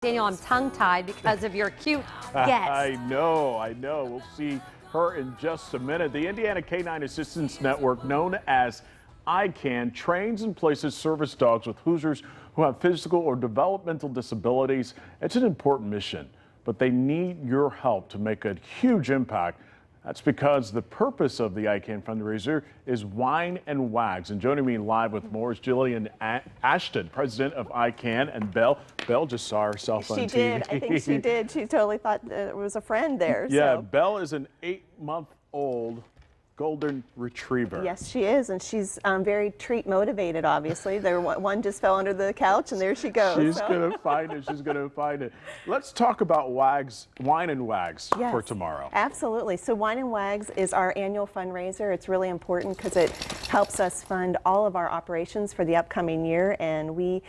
Daniel, I'm tongue-tied because of your cute guest. I know. We'll see her in just a minute. The Indiana Canine Assistance Network, known as ICANN, trains and places service dogs with Hoosiers who have physical or developmental disabilities. It's an important mission, but they need your help to make a huge impact. That's because the purpose of the ICANN fundraiser is Wine and Wags. And joining me live with more is Jillian Ashton, president of ICANN, and Belle. Belle just saw herself on TV. She did. I think she did. She totally thought it was a friend there. Yeah, so. Belle is an 8-month-old golden retriever. Yes, she is, and she's very treat motivated. Obviously, one just fell under the couch, and there she goes. She's gonna find it. She's gonna find it. Let's talk about Wine and Wags for tomorrow. Absolutely. So Wine and Wags is our annual fundraiser. It's really important because it helps us fund all of our operations for the upcoming year, and we.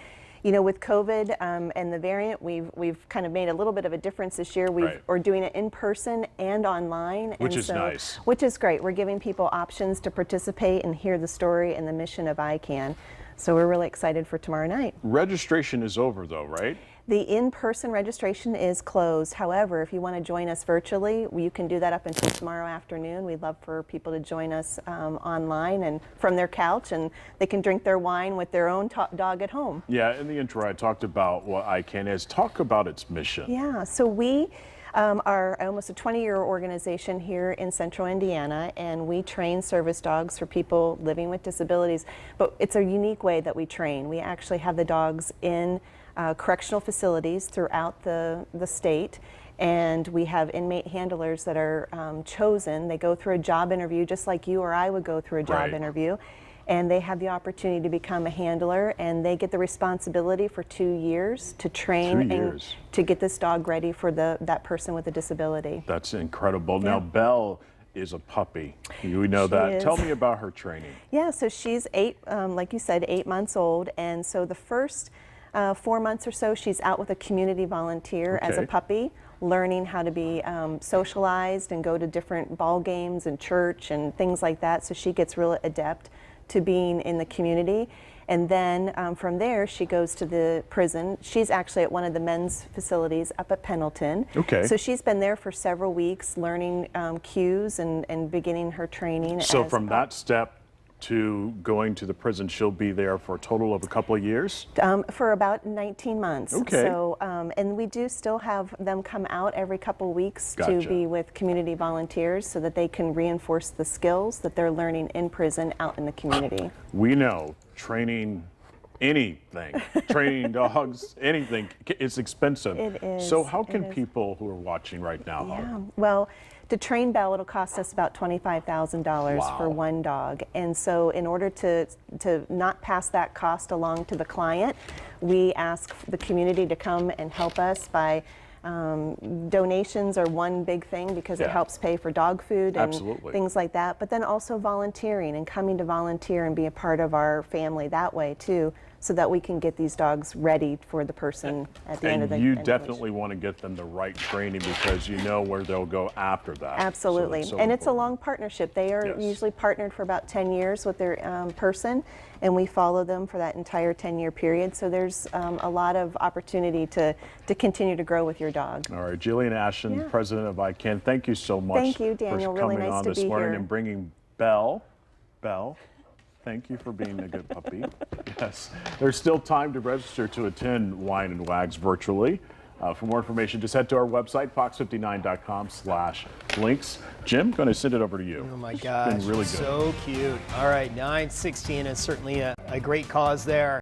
You know, with COVID and the variant, we've kind of made a little bit of a difference this year. We're doing it in person and online. Which is nice. Which is great. We're giving people options to participate and hear the story and the mission of ICANN. So we're really excited for tomorrow night. Registration is over though, right? The in-person registration is closed. However, if you want to join us virtually, you can do that up until tomorrow afternoon. We'd love for people to join us online and from their couch, and they can drink their wine with their own dog at home. Yeah, in the intro I talked about what ICANN is. Talk about its mission. Yeah, so we are almost a 20-year organization here in central Indiana, and we train service dogs for people living with disabilities. But it's a unique way that we train. We actually have the dogs in correctional facilities throughout the state, and we have inmate handlers that are chosen. They go through a job interview just like you or I would go through a job interview, and they have the opportunity to become a handler, and they get the responsibility for 2 years to train and to get this dog ready for that person with a disability. That's incredible. Yeah. Now Belle is a puppy. We know that. Tell me about her training. Yeah, so she's like you said, 8 months old, and so the first 4 months or so, she's out with a community volunteer as a puppy, learning how to be socialized and go to different ball games and church and things like that. So she gets really adept to being in the community. And then from there, she goes to the prison. She's actually at one of the men's facilities up at Pendleton. Okay. So she's been there for several weeks learning cues and beginning her training. So from that step to going to the prison, she'll be there for a total of a couple of years? For about 19 months. Okay. So, and we do still have them come out every couple of weeks to be with community volunteers so that they can reinforce the skills that they're learning in prison out in the community. We know training anything, training dogs, anything, it's expensive. It is. So how can people who are watching right now help? Well, to train Belle, it'll cost us about $25,000 for one dog. And so in order to not pass that cost along to the client, we ask the community to come and help us by donations are one big thing because it helps pay for dog food and things like that, but then also volunteering and coming to volunteer and be a part of our family that way too, so that we can get these dogs ready for the person at the end of the And you definitely want to get them the right training because you know where they'll go after that. Absolutely. So and it's a long partnership. They are usually partnered for about 10 years with their person, and we follow them for that entire 10-year period. So there's a lot of opportunity to continue to grow with your dog. All right, Jillian Ashton, president of ICANN, thank you so much. Thank you, Daniel. For really coming nice on to this be morning here. and bringing Belle. Thank you for being a good puppy. Yes. There's still time to register to attend Wine and Wags virtually. For more information, just head to our website, fox59.com/links. Jim, going to send it over to you. Oh my gosh, it's been really good. So cute. All right, 9:16 is certainly a great cause there.